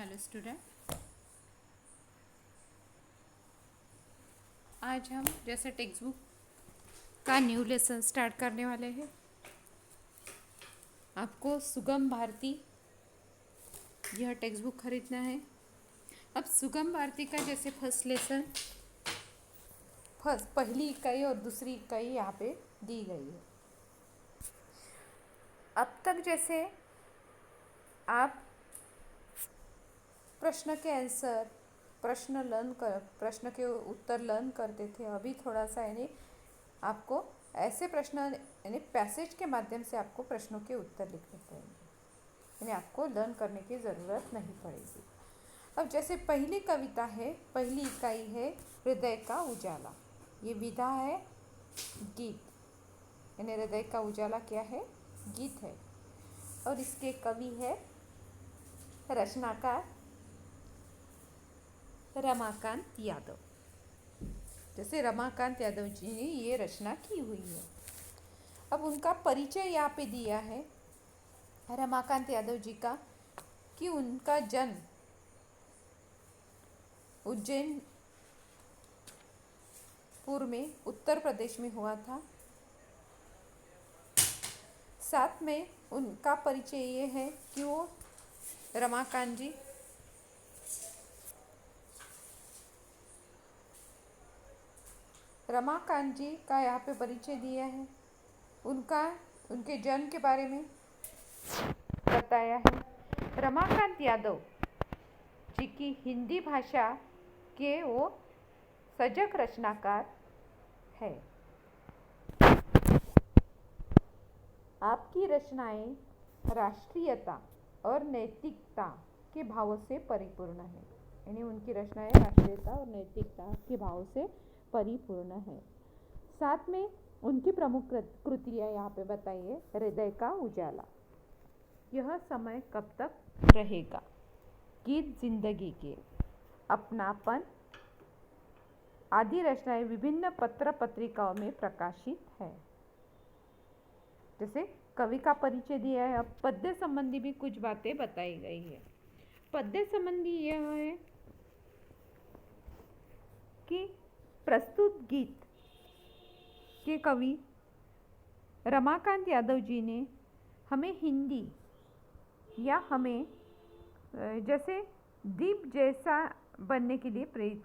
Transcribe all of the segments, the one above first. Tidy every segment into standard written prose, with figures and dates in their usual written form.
Hello student. आज हम जैसे टेक्स्ट बुक का न्यू लेसन स्टार्ट करने वाले हैं। आपको सुगम भारती यह टेक्स्ट बुक खरीदना है। अब सुगम भारती का जैसे फर्स्ट लेसन पहली इकाई और दूसरी इकाई यहाँ पे दी गई है। अब तक जैसे आप प्रश्न के आंसर प्रश्न के उत्तर लर्न करते थे, अभी थोड़ा सा यानी आपको ऐसे प्रश्न यानी पैसेज के माध्यम से आपको प्रश्नों के उत्तर लिखने पड़ेंगे, यानी आपको लर्न करने की ज़रूरत नहीं पड़ेगी। अब जैसे पहली कविता है, पहली इकाई है हृदय का उजाला। ये विधा है गीत, यानी हृदय का उजाला क्या है? गीत है। और इसके कवि है रचनाकार रमाकांत यादव। जैसे रमाकांत यादव जी ने ये रचना की हुई है। अब उनका परिचय यहाँ पे दिया है रमाकांत यादव जी का, कि उनका जन्म उज्जैन पूर्व में उत्तर प्रदेश में हुआ था। साथ में उनका परिचय ये है कि वो रमाकांत जी का यहाँ पे परिचय दिया है। उनके जन्म के बारे में बताया है। रमाकांत यादव जी की हिंदी भाषा के वो सजग रचनाकार है। आपकी रचनाएं राष्ट्रीयता और नैतिकता के भावों से परिपूर्ण है, यानी उनकी रचनाएं राष्ट्रीयता और नैतिकता के भाव से परिपूर्ण है। साथ में उनकी प्रमुख कृतियाँ यहाँ पे बताइए। हृदय का उजाला, यह समय कब तक रहेगा, गीत जिंदगी के, अपनापन आदि रचनाएं विभिन्न पत्र पत्रिकाओं में प्रकाशित है। जैसे कवि का परिचय दिया है। अब पद्य संबंधी भी कुछ बातें बताई गई है। पद्य संबंधी यह है कि प्रस्तुत गीत के कवि रमाकांत यादव जी ने हमें हिंदी या हमें जैसे दीप जैसा बनने के लिए प्रेरित,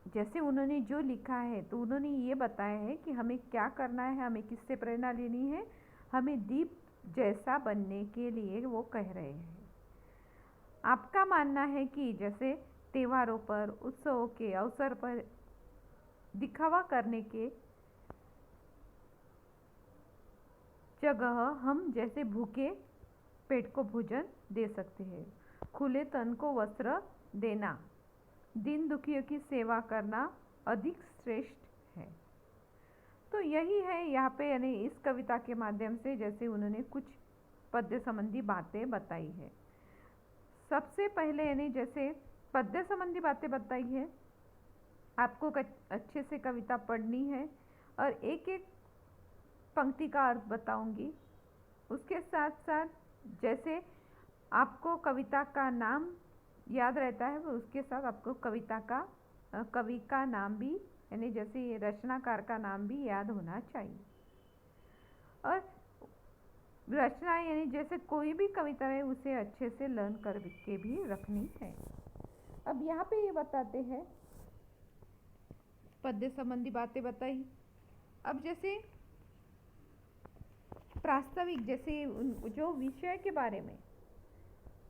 जैसे उन्होंने जो लिखा है तो उन्होंने ये बताया है कि हमें क्या करना है, हमें किससे प्रेरणा लेनी है, हमें दीप जैसा बनने के लिए वो कह रहे हैं। आपका मानना है कि जैसे त्योहारों पर, उत्सवों के अवसर पर दिखावा करने के जगह हम जैसे भूखे पेट को भोजन दे सकते हैं, खुले तन को वस्त्र देना, दीन दुखियों की सेवा करना अधिक श्रेष्ठ है। तो यही है यहाँ पे, यानी इस कविता के माध्यम से जैसे उन्होंने कुछ पद्य संबंधी बातें बताई है। सबसे पहले यानी जैसे पद्य संबंधी बातें बताई है, आपको अच्छे से कविता पढ़नी है और एक एक पंक्ति का अर्थ बताऊंगी। उसके साथ साथ जैसे आपको कविता का नाम याद रहता है, उसके साथ आपको कवि का नाम भी, यानी जैसे रचनाकार का नाम भी याद होना चाहिए। और रचना यानी जैसे कोई भी कविता है उसे अच्छे से लर्न करके भी रखनी है। अब यहाँ पे ये बताते हैं, पद्य संबंधी बातें बताई। अब जैसे प्रास्ताविक, जैसे जो विषय के बारे में,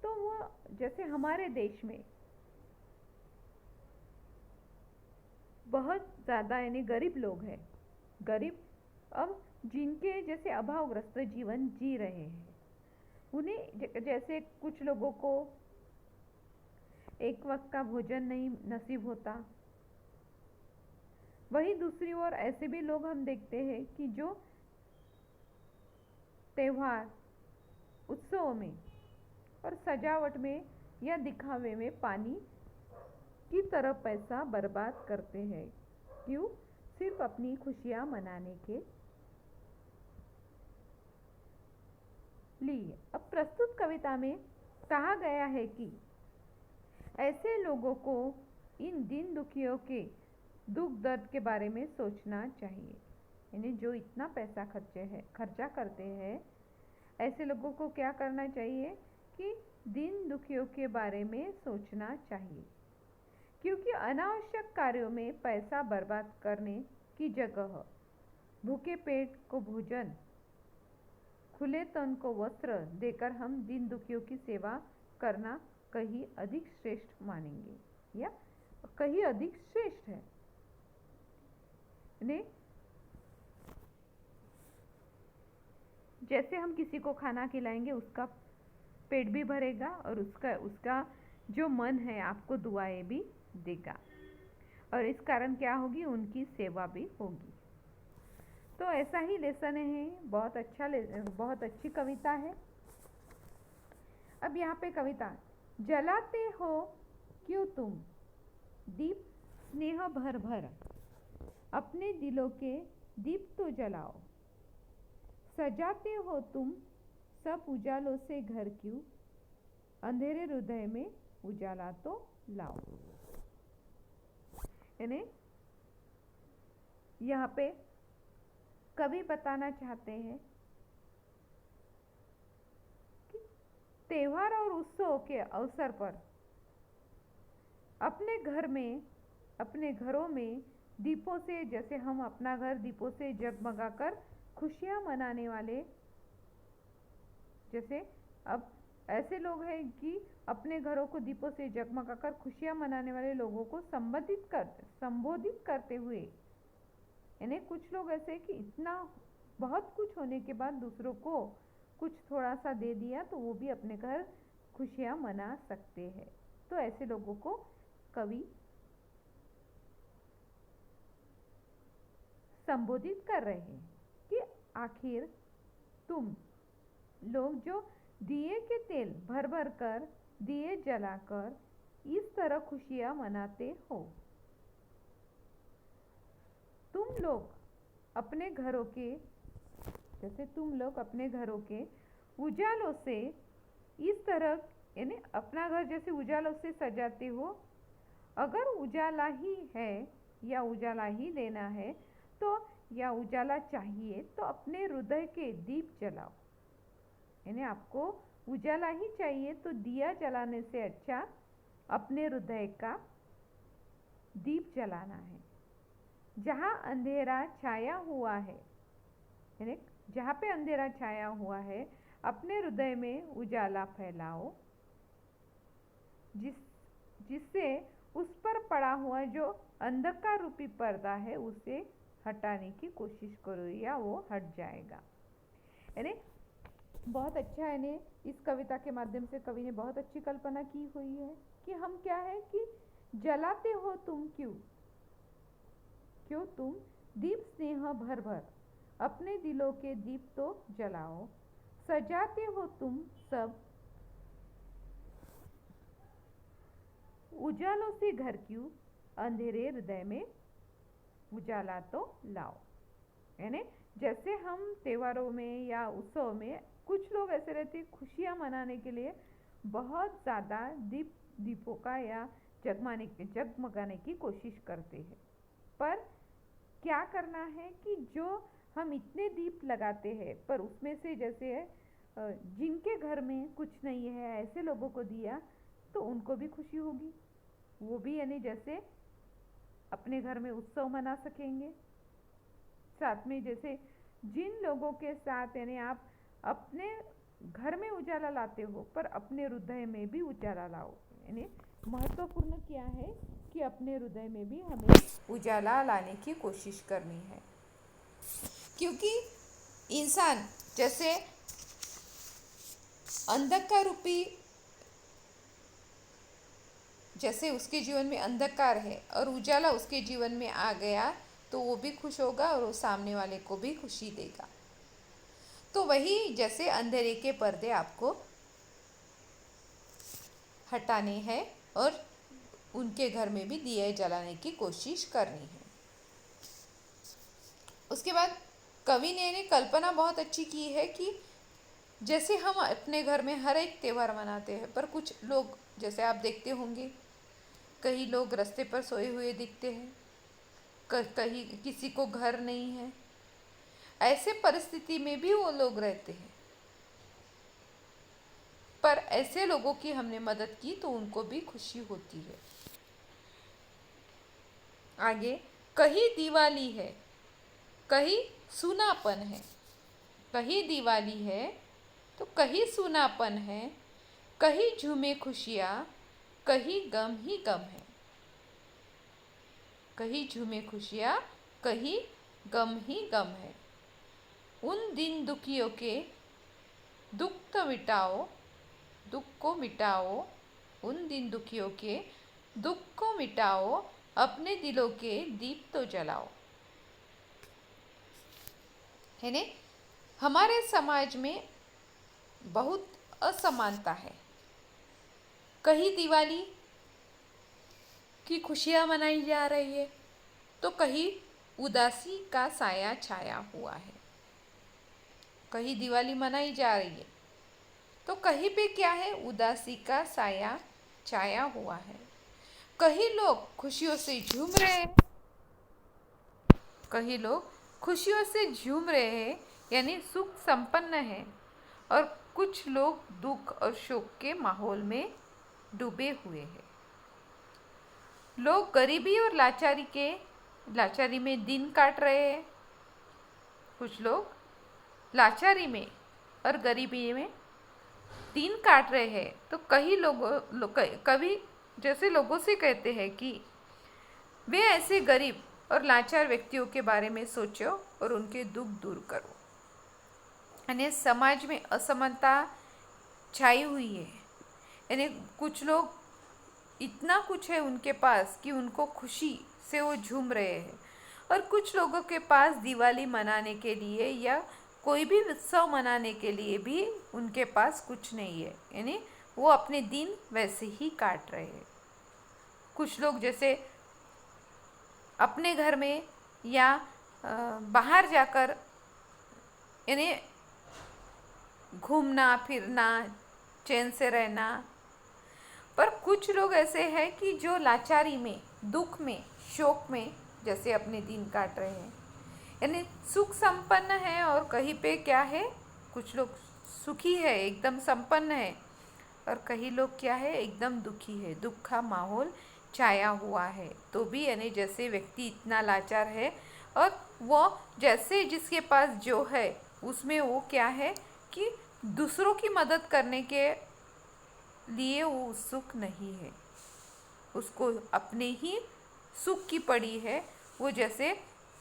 तो वो जैसे हमारे देश में बहुत ज़्यादा यानी गरीब लोग हैं, गरीब अब जिनके जैसे अभावग्रस्त जीवन जी रहे हैं, उन्हें जैसे कुछ लोगों को एक वक्त का भोजन नहीं नसीब होता, वहीं दूसरी ओर ऐसे भी लोग हम देखते हैं कि जो त्योहार उत्सवों में और सजावट में या दिखावे में पानी की तरह पैसा बर्बाद करते हैं। क्यों? सिर्फ अपनी खुशियां मनाने के लिए। अब प्रस्तुत कविता में कहा गया है कि ऐसे लोगों को इन दीन दुखियों के दुख दर्द के बारे में सोचना चाहिए। यानी जो इतना पैसा खर्चा करते हैं, ऐसे लोगों को क्या करना चाहिए कि दीन दुखियों के बारे में सोचना चाहिए। क्योंकि अनावश्यक कार्यों में पैसा बर्बाद करने की जगह भूखे पेट को भोजन, खुले तन को वस्त्र देकर हम दीन दुखियों की सेवा करना कहीं अधिक श्रेष्ठ मानेंगे या कहीं अधिक श्रेष्ठ है। ने जैसे हम किसी को खाना खिलाएंगे, उसका पेट भी भरेगा और उसका जो मन है आपको दुआएं भी देगा, और इस कारण क्या होगी, उनकी सेवा भी होगी। तो ऐसा ही लेसन है, बहुत अच्छी कविता है। अब यहाँ पे कविता, जलाते हो क्यों तुम दीप स्नेह भर भर, अपने दिलों के दीप तो जलाओ। सजाते हो तुम सब उजालों से घर क्यों, अंधेरे हृदय में उजाला तो लाओ। यानी यहाँ पे कवि बताना चाहते हैं कि त्योहार और उत्सव के अवसर पर अपने घरों में दीपों से, जैसे हम अपना घर दीपों से जगमगाकर खुशियां मनाने वाले, जैसे अब ऐसे लोग हैं कि अपने घरों को दीपों से जगमगाकर खुशियां मनाने वाले लोगों को संबोधित करते हुए, यानी कुछ लोग ऐसे कि इतना बहुत कुछ होने के बाद दूसरों को कुछ थोड़ा सा दे दिया तो वो भी अपने घर खुशियां मना सकते हैं। तो ऐसे लोगों को कवि संबोधित कर रहे हैं कि आखिर तुम लोग जो दिए के तेल भर भर कर, दिए जलाकर इस तरह खुशियां मनाते हो, तुम लोग अपने घरों के उजालों से इस तरह, यानी अपना घर जैसे उजालों से सजाते हो, अगर उजाला ही है या उजाला ही देना है तो, या उजाला चाहिए तो अपने हृदय के दीप जलाओ। यानी आपको उजाला ही चाहिए तो दिया जलाने से अच्छा अपने हृदय का दीप जलाना है। जहाँ अंधेरा छाया हुआ है, यानी जहाँ पे अंधेरा छाया हुआ है, अपने हृदय में उजाला फैलाओ, जिससे उस पर पड़ा हुआ जो अंधकार रूपी पर्दा है उसे हटाने की कोशिश करो या वो हट जाएगा। यानी बहुत अच्छा है ने इस कविता के माध्यम से कवि ने बहुत अच्छी कल्पना की हुई है कि हम क्या है कि जलाते हो तुम क्यों तुम दीप स्नेह भर भर, अपने दिलों के दीप तो जलाओ। सजाते हो तुम सब उजालों से घर क्यों, अंधेरे हृदय में उजाला तो लाओ। यानी जैसे हम त्योहारों में या उत्सव में कुछ लोग ऐसे रहते हैं, खुशियां मनाने के लिए बहुत ज़्यादा दीपों का या जगमगाने की कोशिश करते हैं, पर क्या करना है कि जो हम इतने दीप लगाते हैं पर उसमें से जैसे जिनके घर में कुछ नहीं है ऐसे लोगों को दिया तो उनको भी खुशी होगी, वो भी यानी जैसे अपने घर में उत्सव मना सकेंगे। साथ में जैसे जिन लोगों के साथ यानी आप अपने घर में उजाला लाते हो पर अपने हृदय में भी उजाला लाओ। यानी महत्वपूर्ण क्या है कि अपने हृदय में भी हमें उजाला लाने की कोशिश करनी है, क्योंकि इंसान जैसे अंधकार रूपी, जैसे उसके जीवन में अंधकार है और उजाला उसके जीवन में आ गया तो वो भी खुश होगा और वो सामने वाले को भी खुशी देगा। तो वही जैसे अंधेरे के पर्दे आपको हटाने हैं और उनके घर में भी दिए जलाने की कोशिश करनी है। उसके बाद कवि ने कल्पना बहुत अच्छी की है कि जैसे हम अपने घर में हर एक त्यौहार मनाते हैं पर कुछ लोग जैसे आप देखते होंगे कई लोग रास्ते पर सोए हुए दिखते हैं, कहीं किसी को घर नहीं है। ऐसे परिस्थिति में भी वो लोग रहते हैं, पर ऐसे लोगों की हमने मदद की तो उनको भी खुशी होती है। आगे, कहीं दिवाली है, कहीं सूनापन है। कहीं दिवाली है तो कहीं सूनापन है, कहीं झूमे खुशियाँ, कहीं गम ही गम है। कहीं झूमे खुशियाँ, कहीं गम ही गम है। उन दिन दुखियों के दुख तो मिटाओ, दुख को मिटाओ। उन दिन दुखियों के दुख को मिटाओ, अपने दिलों के दीप तो जलाओ। है ने? हमारे समाज में बहुत असमानता है। कहीं दिवाली की खुशियाँ मनाई जा रही है तो कहीं उदासी का साया छाया हुआ है। कहीं दिवाली मनाई जा रही है तो कहीं पे क्या है, उदासी का साया छाया हुआ है। कहीं लोग खुशियों से झूम रहे हैं, कहीं लोग खुशियों से झूम रहे हैं, यानी सुख संपन्न है, और कुछ लोग दुख और शोक के माहौल में डूबे हुए हैं। लोग गरीबी और लाचारी में दिन काट रहे हैं। कुछ लोग लाचारी में और गरीबी में दिन काट रहे हैं तो कभी जैसे लोगों से कहते हैं कि वे ऐसे गरीब और लाचार व्यक्तियों के बारे में सोचो और उनके दुख दूर करो। यानी समाज में असमानता छाई हुई है। यानी कुछ लोग इतना कुछ है उनके पास कि उनको खुशी से वो झूम रहे हैं, और कुछ लोगों के पास दिवाली मनाने के लिए या कोई भी उत्सव मनाने के लिए भी उनके पास कुछ नहीं है। यानी वो अपने दिन वैसे ही काट रहे हैं। कुछ लोग जैसे अपने घर में या बाहर जाकर यानी घूमना फिरना, चैन से रहना, पर कुछ लोग ऐसे हैं कि जो लाचारी में, दुख में, शोक में जैसे अपने दिन काट रहे हैं। यानी सुख संपन्न है और कहीं पे क्या है, कुछ लोग सुखी है, एकदम संपन्न है, और कई लोग क्या है, एकदम दुखी है, दुख का माहौल छाया हुआ है। तो भी यानी जैसे व्यक्ति इतना लाचार है और वो जैसे जिसके पास जो है उसमें वो क्या है कि दूसरों की मदद करने के लिए वो उत्सुक नहीं है, उसको अपने ही सुख की पड़ी है। वो जैसे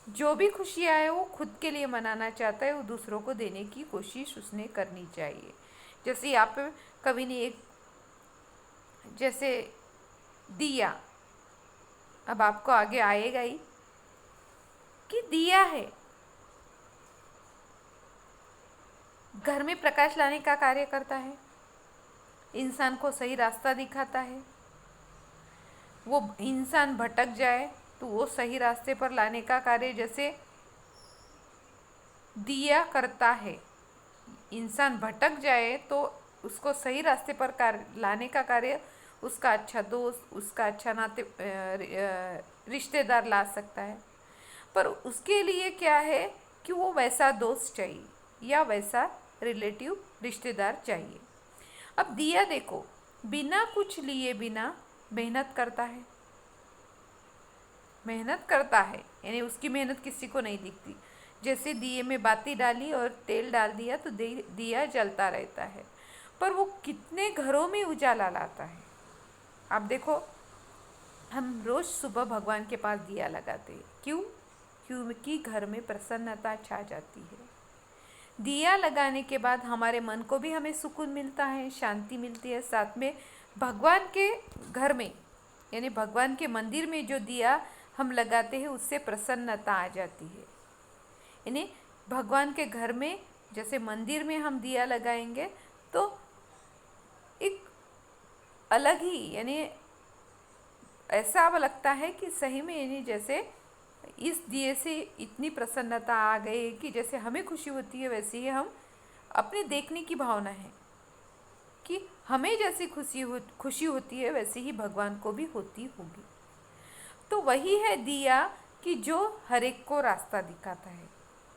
जो भी खुशियाँ है वो खुद के लिए मनाना चाहता है, वो दूसरों को देने की कोशिश उसने करनी चाहिए। जैसे यहाँ पे कवि ने एक जैसे दिया, अब आपको आगे आएगा ही कि दिया है, घर में प्रकाश लाने का कार्य करता है, इंसान को सही रास्ता दिखाता है। वो इंसान भटक जाए तो वो सही रास्ते पर लाने का कार्य जैसे दिया करता है। इंसान भटक जाए तो उसको सही रास्ते पर लाने का कार्य उसका अच्छा दोस्त, उसका अच्छा रिश्तेदार ला सकता है। पर उसके लिए क्या है कि वो वैसा दोस्त चाहिए या वैसा रिलेटिव रिश्तेदार चाहिए। अब दिया देखो, बिना कुछ लिए बिना मेहनत करता है, यानी उसकी मेहनत किसी को नहीं दिखती। जैसे दिए में बाती डाली और तेल डाल दिया तो दिया जलता रहता है, पर वो कितने घरों में उजाला लाता है। आप देखो, हम रोज सुबह भगवान के पास दिया लगाते हैं, क्योंकि घर में प्रसन्नता छा जाती है। दिया लगाने के बाद हमारे मन को भी हमें सुकून मिलता है, शांति मिलती है। साथ में भगवान के घर में यानी भगवान के मंदिर में जो दिया हम लगाते हैं उससे प्रसन्नता आ जाती है। यानी भगवान के घर में जैसे मंदिर में हम दिया लगाएंगे तो एक अलग ही यानी ऐसा अब लगता है कि सही में यानी जैसे इस दिए से इतनी प्रसन्नता आ गई कि जैसे हमें खुशी होती है वैसे ही हम अपने देखने की भावना है। कि हमें जैसी खुशी होती है वैसे ही भगवान को भी होती होगी। तो वही है दिया कि जो हर एक को रास्ता दिखाता है,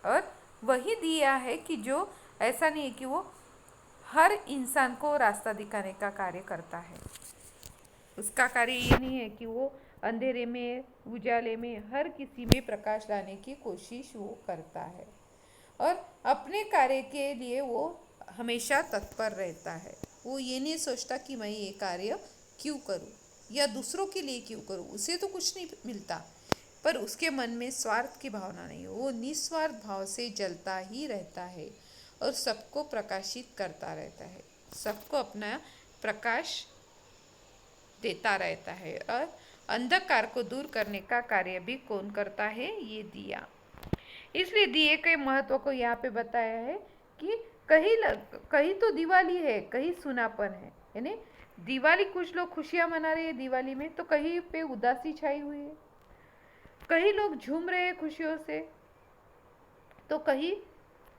और वही दिया है कि जो ऐसा नहीं है कि वो हर इंसान को रास्ता दिखाने का कार्य करता है। उसका कार्य ये नहीं है कि वो अंधेरे में उजाले में हर किसी में प्रकाश लाने की कोशिश वो करता है, और अपने कार्य के लिए वो हमेशा तत्पर रहता है। वो ये नहीं सोचता कि मैं ये कार्य क्यों करूं या दूसरों के लिए क्यों करूं, उसे तो कुछ नहीं मिलता, पर उसके मन में स्वार्थ की भावना नहीं है। वो निस्वार्थ भाव से जलता ही रहता है और सबको प्रकाशित करता रहता है, सबको अपना प्रकाश देता रहता है। और अंधकार को दूर करने का कार्य भी कौन करता है? ये दिया। इसलिए दिए के महत्व को यहाँ पे बताया है कि कहीं तो दिवाली है, कहीं सुनापन है। यानी दिवाली कुछ लोग खुशियां मना रहे हैं दिवाली में, तो कहीं पे उदासी छाई हुई है। कहीं लोग झूम रहे हैं खुशियों से, तो कहीं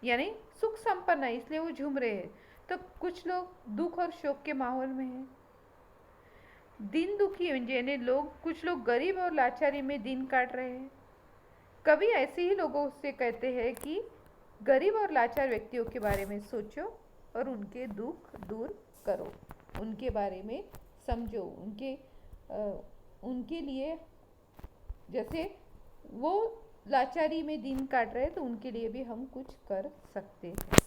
यानी सुख संपन्न है इसलिए वो झूम रहे हैं, तो कुछ लोग दुख और शोक के माहौल में हैं। दिन दुखी यानी कुछ लोग गरीब और लाचारी में दिन काट रहे हैं। कभी ऐसे ही लोगों से कहते हैं कि गरीब और लाचार व्यक्तियों के बारे में सोचो और उनके दुख दूर करो, उनके बारे में समझो, उनके लिए जैसे वो लाचारी में दिन काट रहे हैं तो उनके लिए भी हम कुछ कर सकते हैं।